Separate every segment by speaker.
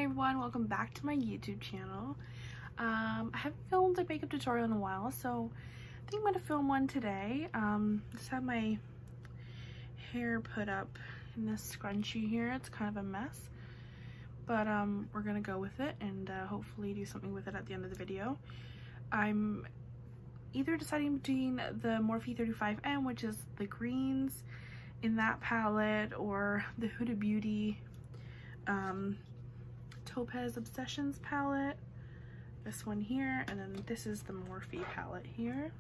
Speaker 1: everyone, welcome back to my YouTube channel. I haven't filmed a makeup tutorial in a while, so I think I'm gonna film one today. Just have my hair put up in this scrunchie here. It's kind of a mess, but we're gonna go with it and hopefully do something with it at the end of the video. I'm either deciding between the Morphe 35M, which is the greens in that palette, or the Huda Beauty Topaz Obsessions palette, this one here, and then this is the Morphe palette here.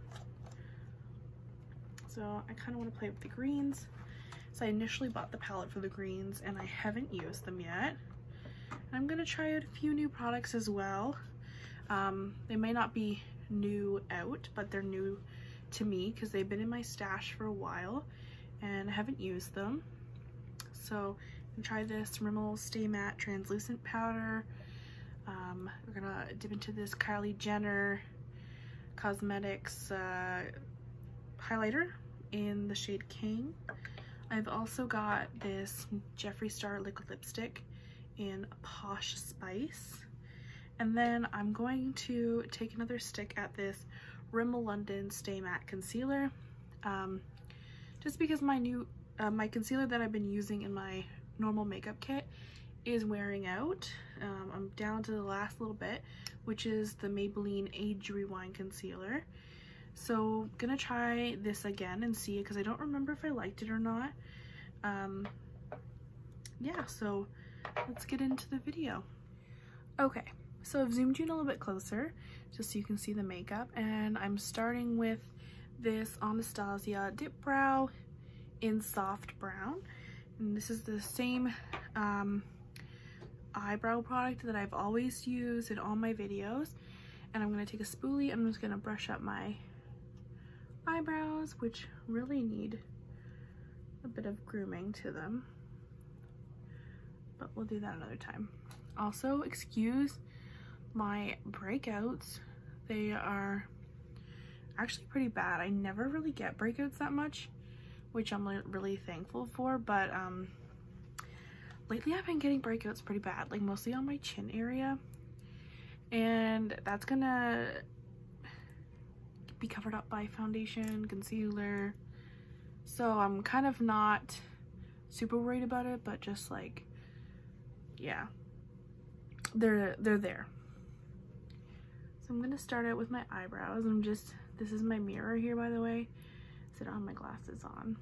Speaker 1: So I kind of want to play with the greens. So I initially bought the palette for the greens and I haven't used them yet. I'm gonna try out a few new products as well. They may not be new out, but they're new to me because they've been in my stash for a while and I haven't used them. So I'm gonna try this Rimmel Stay Matte Translucent Powder. We're gonna dip into this Kylie Jenner Cosmetics highlighter in the shade King. I've also got this Jeffree Star liquid lipstick in Posh Spice. And then I'm going to take another stick at this Rimmel London Stay Matte Concealer. Just because my new my concealer that I've been using in my normal makeup kit is wearing out. I'm down to the last little bit, which is the Maybelline Age Rewind Concealer. So gonna try this again and see it because I don't remember if I liked it or not. Yeah, so let's get into the video. Okay, so I've zoomed you in a little bit closer just so you can see the makeup, and I'm starting with this Anastasia Dip Brow in Soft Brown. And this is the same eyebrow product that I've always used in all my videos. And I'm going to take a spoolie and I'm just going to brush up my eyebrows, which really need a bit of grooming to them. But we'll do that another time. Also, excuse my breakouts. They are actually pretty bad. I never really get breakouts that much, which I'm really thankful for, but lately I've been getting breakouts pretty bad, like mostly on my chin area, and that's gonna be covered up by foundation, concealer, so I'm kind of not super worried about it, but just like, yeah, they're there. So I'm gonna start out with my eyebrows. This is my mirror here, by the way, so I don't have my glasses on.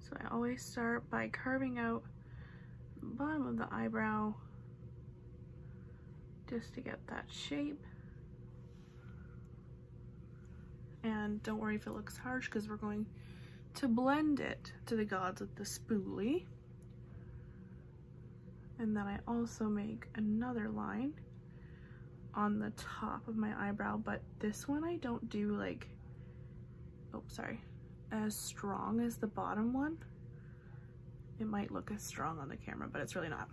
Speaker 1: So I always start by carving out the bottom of the eyebrow just to get that shape. And don't worry if it looks harsh because we're going to blend it to the gods with the spoolie. And then I also make another line on the top of my eyebrow, but this one I don't do like, oh sorry, as strong as the bottom one. It might look as strong on the camera, but it's really not.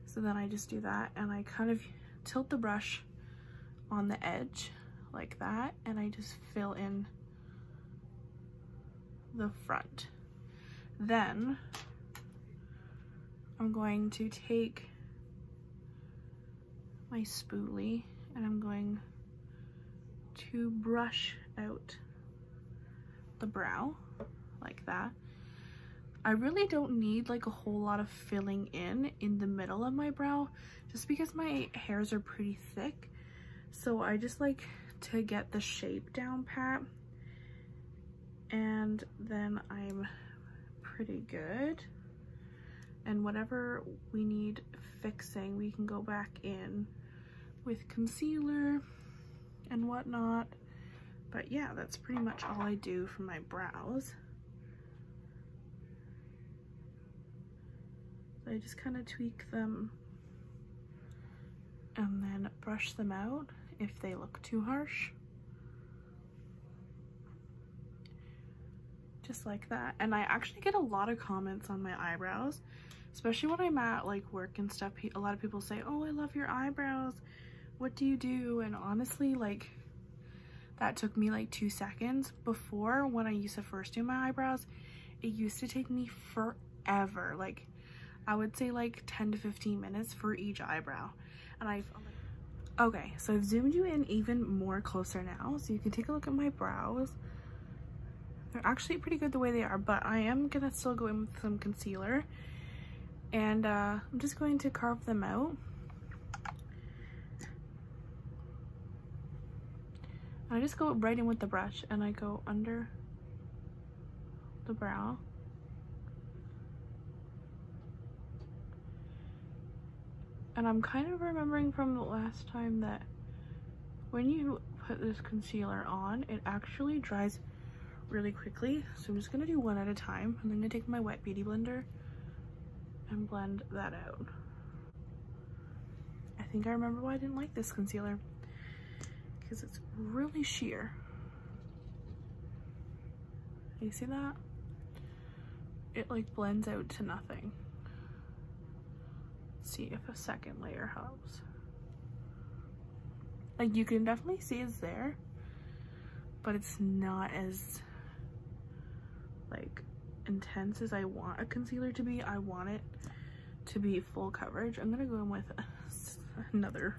Speaker 1: So then I just do that and I kind of tilt the brush on the edge like that, and I just fill in the front. Then I'm going to take my spoolie and I'm going to brush out the brow like that. I really don't need like a whole lot of filling in the middle of my brow just because my hairs are pretty thick, so I just like to get the shape down pat, and then I'm pretty good. And whatever we need fixing, we can go back in with concealer and whatnot. But yeah, that's pretty much all I do for my brows. So I just kind of tweak them and then brush them out if they look too harsh. Just like that. And I actually get a lot of comments on my eyebrows, especially when I'm at like work and stuff. A lot of people say, oh, I love your eyebrows, what do you do? And honestly, like, that took me like 2 seconds. Before, when I used to first do my eyebrows, it used to take me forever. Like, I would say like 10 to 15 minutes for each eyebrow. And okay, so I've zoomed you in even more closer now, so you can take a look at my brows. They're actually pretty good the way they are, but I am gonna still go in with some concealer, and I'm just going to carve them out. I just go right in with the brush and I go under the brow. And I'm kind of remembering from the last time that when you put this concealer on, it actually dries really quickly. So I'm just gonna do one at a time, and I'm gonna take my wet beauty blender and blend that out. I think I remember why I didn't like this concealer, because it's really sheer. You see that? It like blends out to nothing. Let's see if a second layer helps. Like, you can definitely see it's there, but it's not as like intense as I want a concealer to be. I want it to be full coverage. I'm gonna go in with another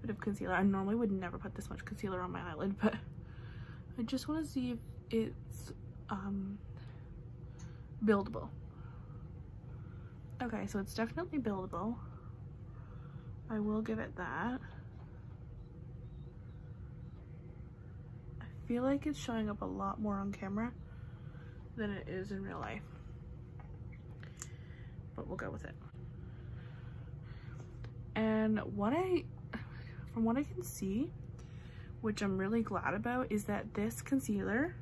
Speaker 1: bit of concealer. I normally would never put this much concealer on my eyelid, but I just want to see if it's buildable. Okay, so it's definitely buildable. I will give it that. I feel like it's showing up a lot more on camera than it is in real life, but we'll go with it. And from what I can see, which I'm really glad about, is that this concealer,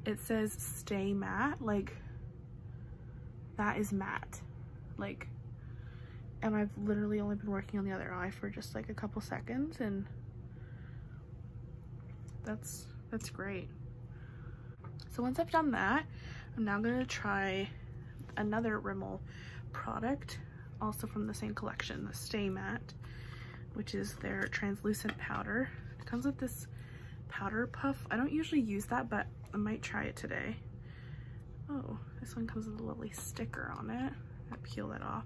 Speaker 1: it says stay matte. Like, that is matte. Like, and I've literally only been working on the other eye for just like a couple seconds, and that's great. So once I've done that, I'm now gonna try another Rimmel product, also from the same collection, the Stay Matte, which is their translucent powder. It comes with this powder puff. I don't usually use that, but I might try it today. Oh, this one comes with a lovely sticker on it. I'm gonna peel that off.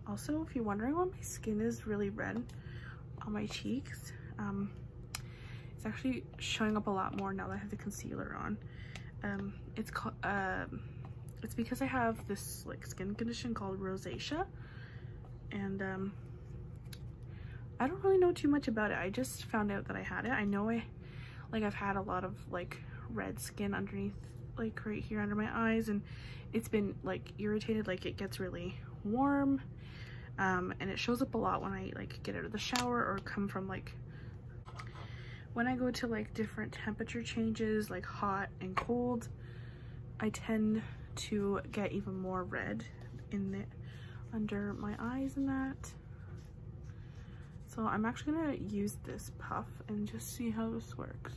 Speaker 1: Also, if you're wondering why my skin is really red on my cheeks, it's actually showing up a lot more now that I have the concealer on. It's because I have this like skin condition called rosacea, and I don't really know too much about it. I just found out that I had it. I know I've had a lot of like red skin underneath, like right here under my eyes, and it's been like irritated. Like, it gets really warm, and it shows up a lot when I like get out of the shower or come from like when I go to like different temperature changes, like hot and cold. I tend to get even more red in the under my eyes and that. So I'm actually gonna use this puff and just see how this works.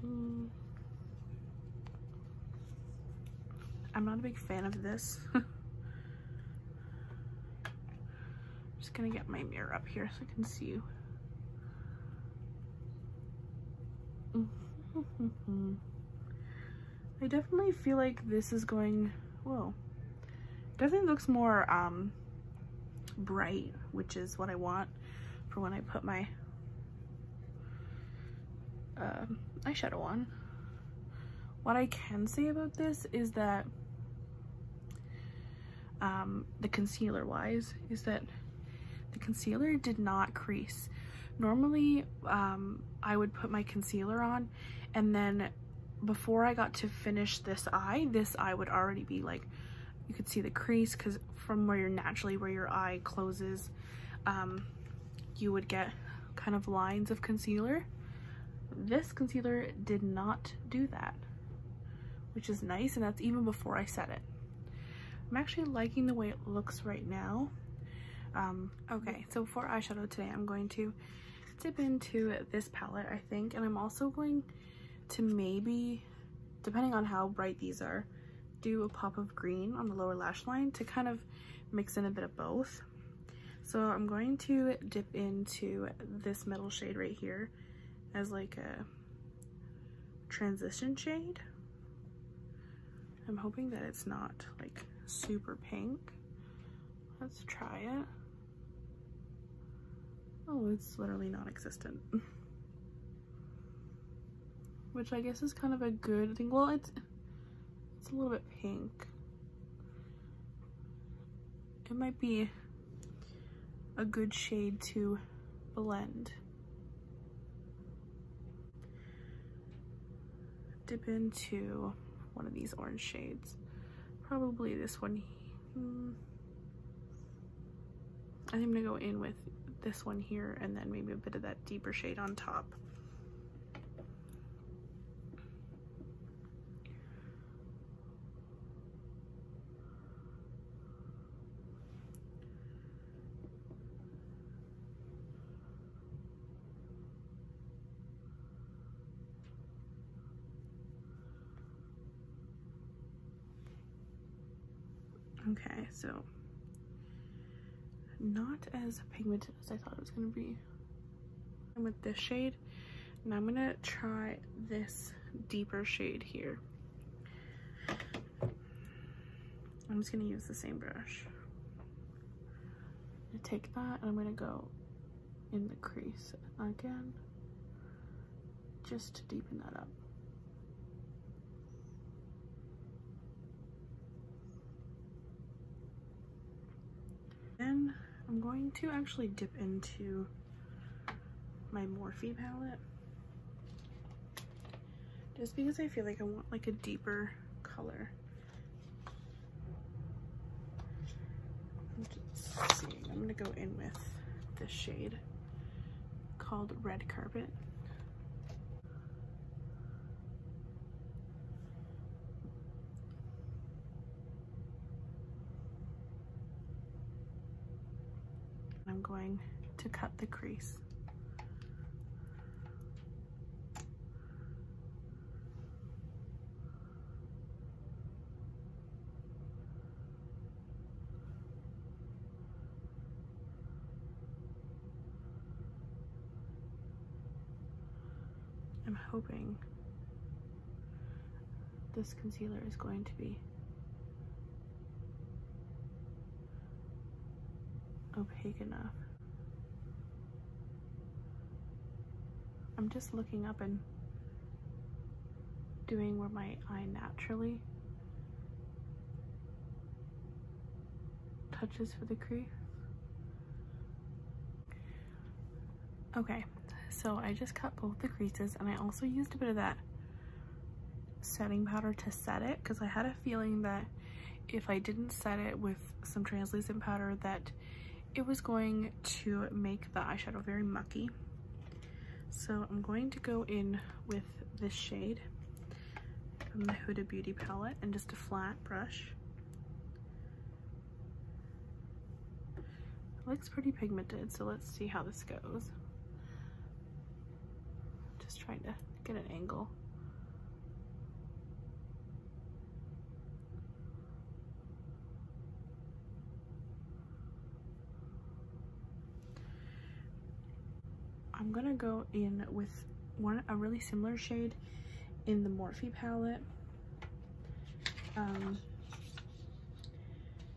Speaker 1: I'm not a big fan of this. Just gonna get my mirror up here so I can see you. I definitely feel like this is going, whoa, definitely looks more bright, which is what I want for when I put my eyeshadow on. What I can say about this is that the concealer wise is that the concealer did not crease. Normally I would put my concealer on, and then before I got to finish this eye would already be like, you could see the crease, because from where your eye closes, you would get kind of lines of concealer. This concealer did not do that, which is nice, and that's even before I set it. I'm actually liking the way it looks right now. Okay, so for eyeshadow today, I'm going to dip into this palette, I think, and I'm also going to maybe, depending on how bright these are, do a pop of green on the lower lash line to kind of mix in a bit of both. So I'm going to dip into this middle shade right here as like a transition shade. I'm hoping that it's not like super pink. Let's try it. Oh, it's literally non-existent. Which I guess is kind of a good thing. Well, it's a little bit pink. It might be a good shade to blend. Dip into one of these orange shades. Probably this one. I think I'm gonna go in with this one here and then maybe a bit of that deeper shade on top. Okay, so not as pigmented as I thought it was going to be. I'm with this shade, and I'm going to try this deeper shade here. I'm just going to use the same brush. I'm going to take that and I'm going to go in the crease again, just to deepen that up. Then I'm going to actually dip into my Morphe palette, just because I feel like I want like a deeper color. Let's see, I'm gonna go in with this shade called Red Carpet. I'm going to cut the crease. I'm hoping this concealer is going to be opaque enough. I'm just looking up and doing where my eye naturally touches for the crease. Okay, so I just cut both the creases, and I also used a bit of that setting powder to set it, because I had a feeling that if I didn't set it with some translucent powder that it was going to make the eyeshadow very mucky. So I'm going to go in with this shade from the Huda Beauty palette and just a flat brush. It looks pretty pigmented, so let's see how this goes. Just trying to get an angle. I'm gonna go in with a really similar shade in the Morphe palette.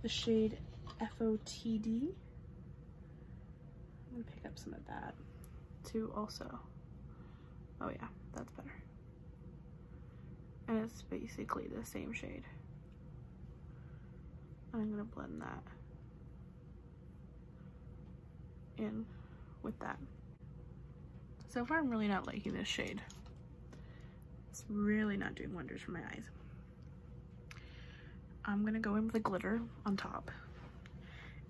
Speaker 1: The shade FOTD. I'm gonna pick up some of that too also. Oh yeah, that's better. And it's basically the same shade. I'm gonna blend that in with that. So far I'm really not liking this shade. It's really not doing wonders for my eyes. I'm gonna go in with a glitter on top,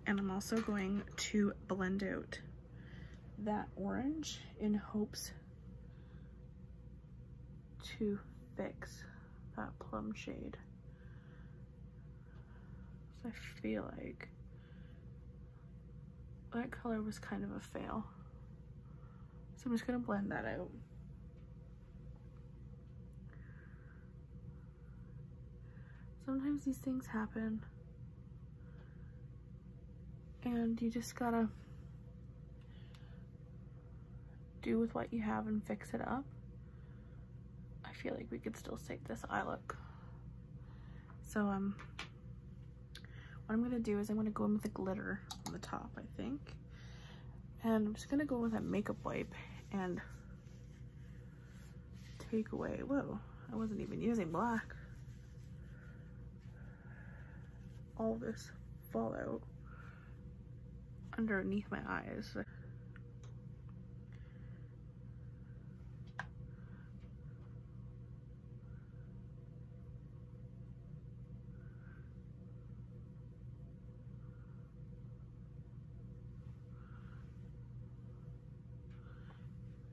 Speaker 1: and I'm also going to blend out that orange in hopes to fix that plum shade. So I feel like that color was kind of a fail. So I'm just gonna blend that out. Sometimes these things happen, and you just gotta do with what you have and fix it up. I feel like we could still save this eye look. So what I'm gonna do is I'm gonna go in with the glitter on the top, I think. And I'm just gonna go with a makeup wipe and take away, whoa, I wasn't even using black, all this fallout underneath my eyes.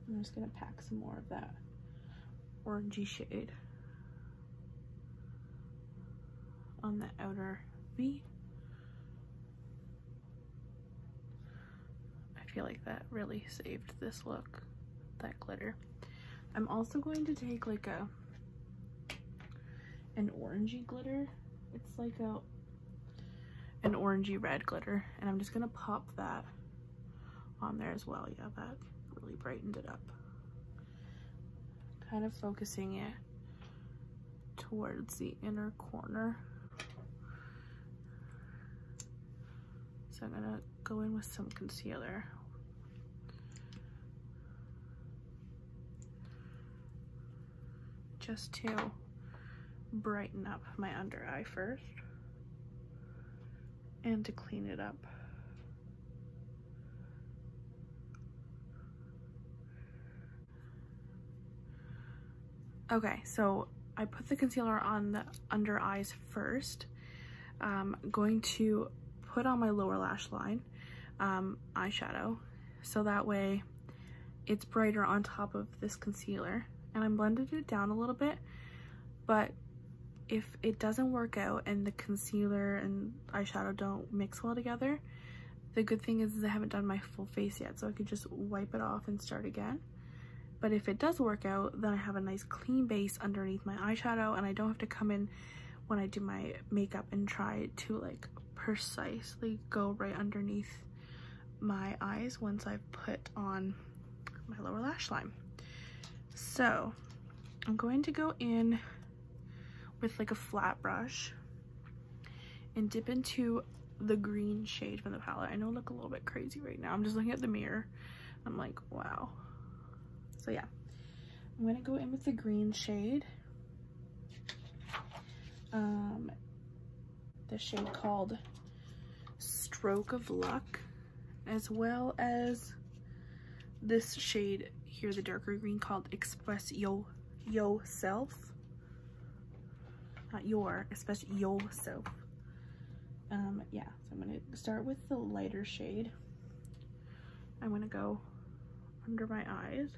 Speaker 1: I'm just gonna pack some more of that orangey shade on the outer V. I feel like that really saved this look, that glitter. I'm also going to take like an orangey glitter. It's like an orangey red glitter, and I'm just gonna pop that on there as well. Yeah, that really brightened it up. Kind of focusing it towards the inner corner. So I'm gonna go in with some concealer. Just to brighten up my under eye first and to clean it up. Okay, so I put the concealer on the under eyes first. I'm going to put on my lower lash line eyeshadow, so that way it's brighter on top of this concealer. And I blended it down a little bit, but if it doesn't work out and the concealer and eyeshadow don't mix well together, the good thing is I haven't done my full face yet, so I could just wipe it off and start again. But if it does work out, then I have a nice clean base underneath my eyeshadow, and I don't have to come in when I do my makeup and try to like precisely go right underneath my eyes once I've put on my lower lash line. So I'm going to go in with like a flat brush and dip into the green shade from the palette. I know I look a little bit crazy right now. I'm just looking at the mirror. I'm like, wow. So yeah, I'm gonna go in with the green shade. The shade called Stroke of Luck, as well as this shade here, the darker green, called Express Yourself. Not your, Express Yourself. Yeah, so I'm gonna start with the lighter shade. I'm gonna go under my eyes.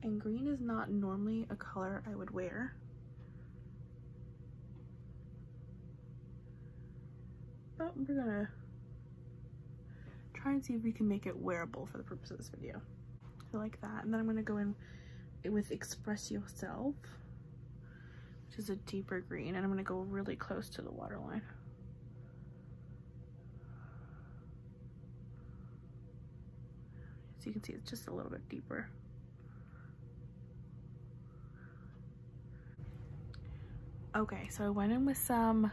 Speaker 1: And green is not normally a color I would wear, but we're gonna try and see if we can make it wearable for the purpose of this video. So like that, and then I'm gonna go in with Express Yourself, which is a deeper green, and I'm gonna go really close to the waterline. So you can see it's just a little bit deeper. Okay, so I went in with some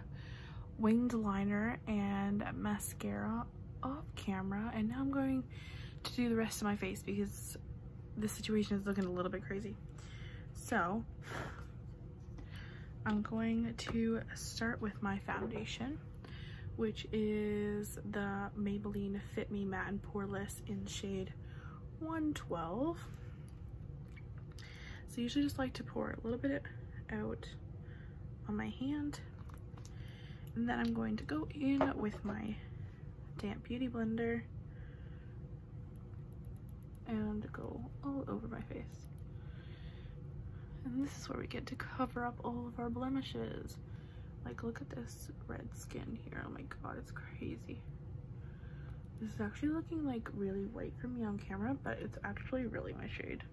Speaker 1: winged liner and mascara off camera, and now I'm going to do the rest of my face because this situation is looking a little bit crazy. So I'm going to start with my foundation, which is the Maybelline Fit Me Matte and Poreless in shade 112. So I usually just like to pour a little bit out on my hand, and then I'm going to go in with my damp beauty blender and go all over my face. And this is where we get to cover up all of our blemishes. Like, look at this red skin here. Oh my god, it's crazy. This is actually looking like really white for me on camera, but it's actually really my shade.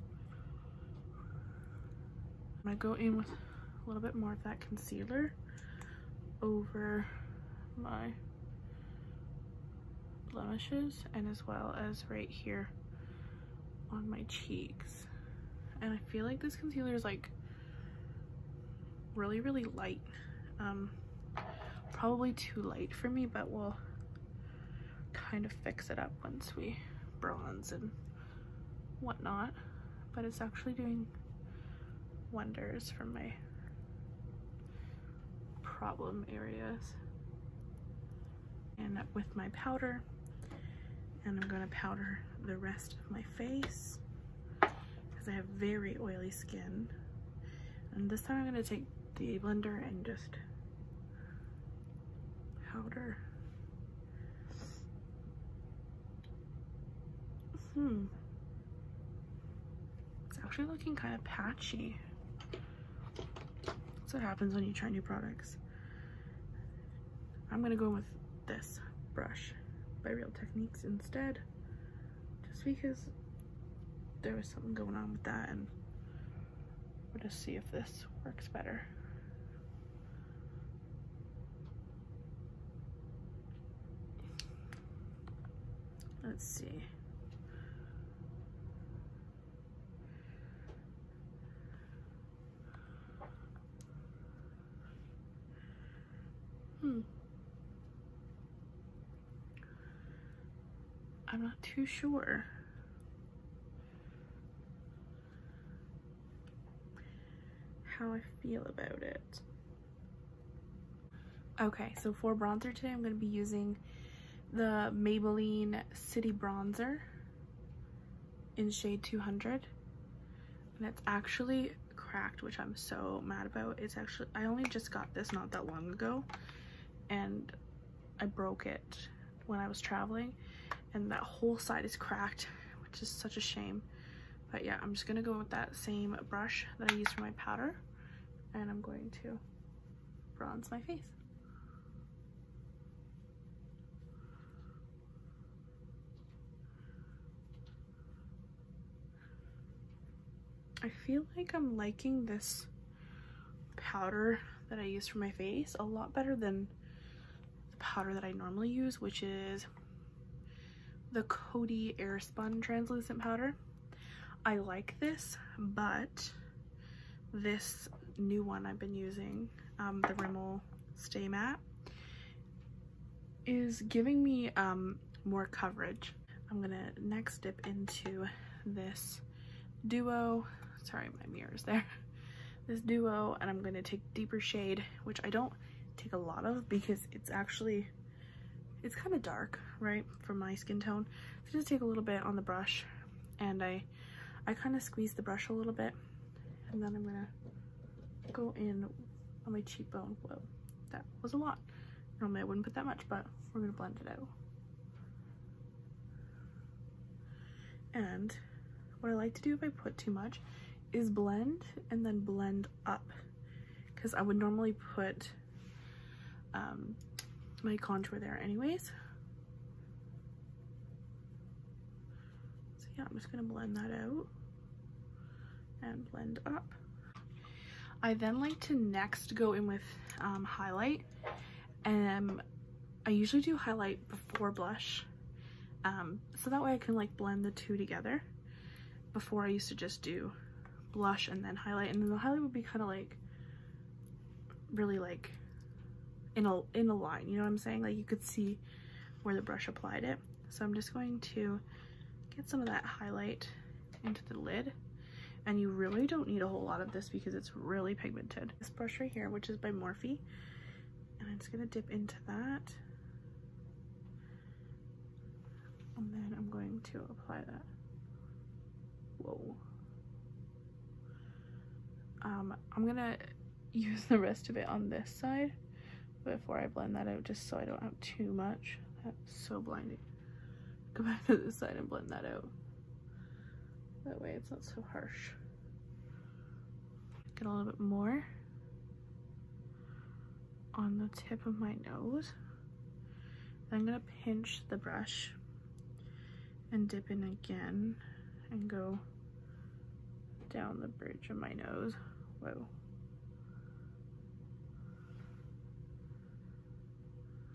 Speaker 1: I'm gonna go in with a little bit more of that concealer over my blemishes, and as well as right here on my cheeks. And I feel like this concealer is like really, really light. Probably too light for me, but we'll kind of fix it up once we bronze and whatnot. But it's actually doing wonders for my problem areas. And with my powder, and I'm going to powder the rest of my face because I have very oily skin. And this time I'm going to take the blender and just powder. It's actually looking kind of patchy. That's what happens when you try new products. I'm gonna go with this brush by Real Techniques instead, just because there was something going on with that, and we'll just see if this works better. Let's see. I'm not too sure. How I feel about it. Okay, so for bronzer today, I'm going to be using the Maybelline City Bronzer in shade 200. And it's actually cracked, which I'm so mad about. It's actually, I only just got this not that long ago, and I broke it when I was traveling, and that whole side is cracked, which is such a shame. But yeah, I'm just gonna go with that same brush that I used for my powder, and I'm going to bronze my face. I feel like I'm liking this powder that I use for my face a lot better than the powder that I normally use, which is the Coty Airspun translucent powder. I like this, but this new one I've been using, the Rimmel Stay Matte, is giving me more coverage. I'm gonna next dip into this Duo, sorry my mirror's there, this Duo, and I'm gonna take deeper shade, which I don't take a lot of because it's actually, it's kind of dark, right, for my skin tone. So just take a little bit on the brush, and I kind of squeeze the brush a little bit, and then I'm gonna go in on my cheekbone. Whoa, that was a lot. Normally I wouldn't put that much, but we're gonna blend it out. And what I like to do if I put too much is blend and then blend up, because I would normally put my contour there anyways. So yeah, I'm just gonna blend that out and blend up. I then like to next go in with highlight, and I usually do highlight before blush, so that way I can like blend the two together. Before I used to just do blush and then highlight, and then the highlight would be kind of like really like in a line, you know what I'm saying? Like you could see where the brush applied it. So I'm just going to get some of that highlight into the lid, and you really don't need a whole lot of this because it's really pigmented. This brush right here, which is by Morphe, and I'm just gonna dip into that, and then I'm going to apply that. Whoa. I'm gonna use the rest of it on this side before I blend that out, just so I don't have too much. That's so blinding. Go back to this side and blend that out. That way it's not so harsh. Get a little bit more on the tip of my nose. Then I'm gonna pinch the brush and dip in again and go down the bridge of my nose. Whoa.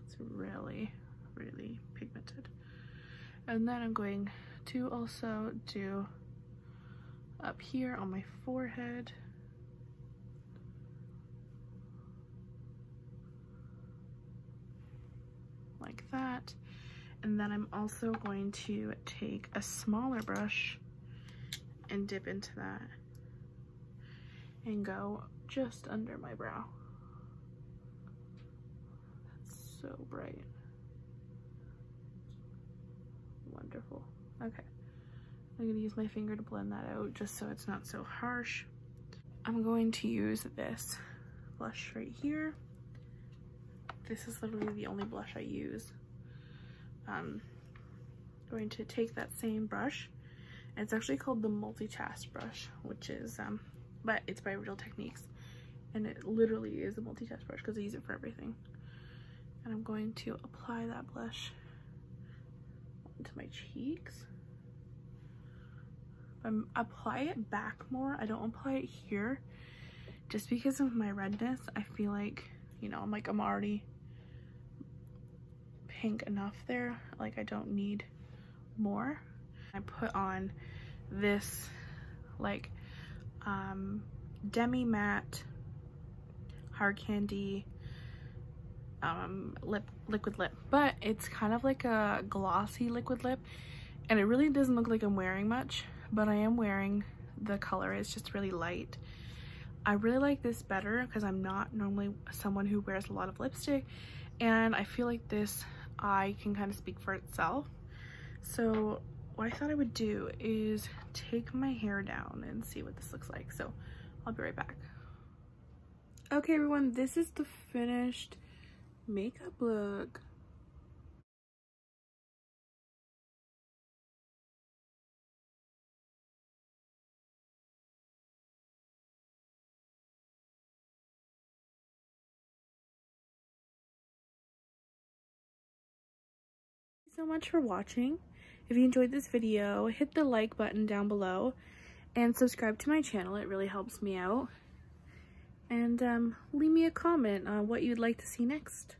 Speaker 1: It's really, really pigmented. And then I'm going to also do up here on my forehead. Like that. And then I'm also going to take a smaller brush and dip into that and go just under my brow. That's so bright. Wonderful. Okay. I'm going to use my finger to blend that out just so it's not so harsh. I'm going to use this blush right here. This is literally the only blush I use. I'm going to take that same brush. It's actually called the Multitask brush, which is, but it's by Real Techniques. And it literally is a multitask brush because I use it for everything. And I'm going to apply that blush onto my cheeks. Apply it back more. I don't apply it here just because of my redness. I feel like, you know, I'm already pink enough there. Like, I don't need more. I put on this like demi matte hard candy liquid lip, but it's kind of like a glossy liquid lip, and it really doesn't look like I'm wearing much, but I am wearing the color. It's just really light. I really like this better because I'm not normally someone who wears a lot of lipstick, and I feel like this eye can kind of speak for itself. So what I thought I would do is take my hair down and see what this looks like. So I'll be right back. Okay everyone, this is the finished makeup look. Thank you so much for watching. If you enjoyed this video, hit the like button down below and subscribe to my channel. It really helps me out. And leave me a comment on what you'd like to see next.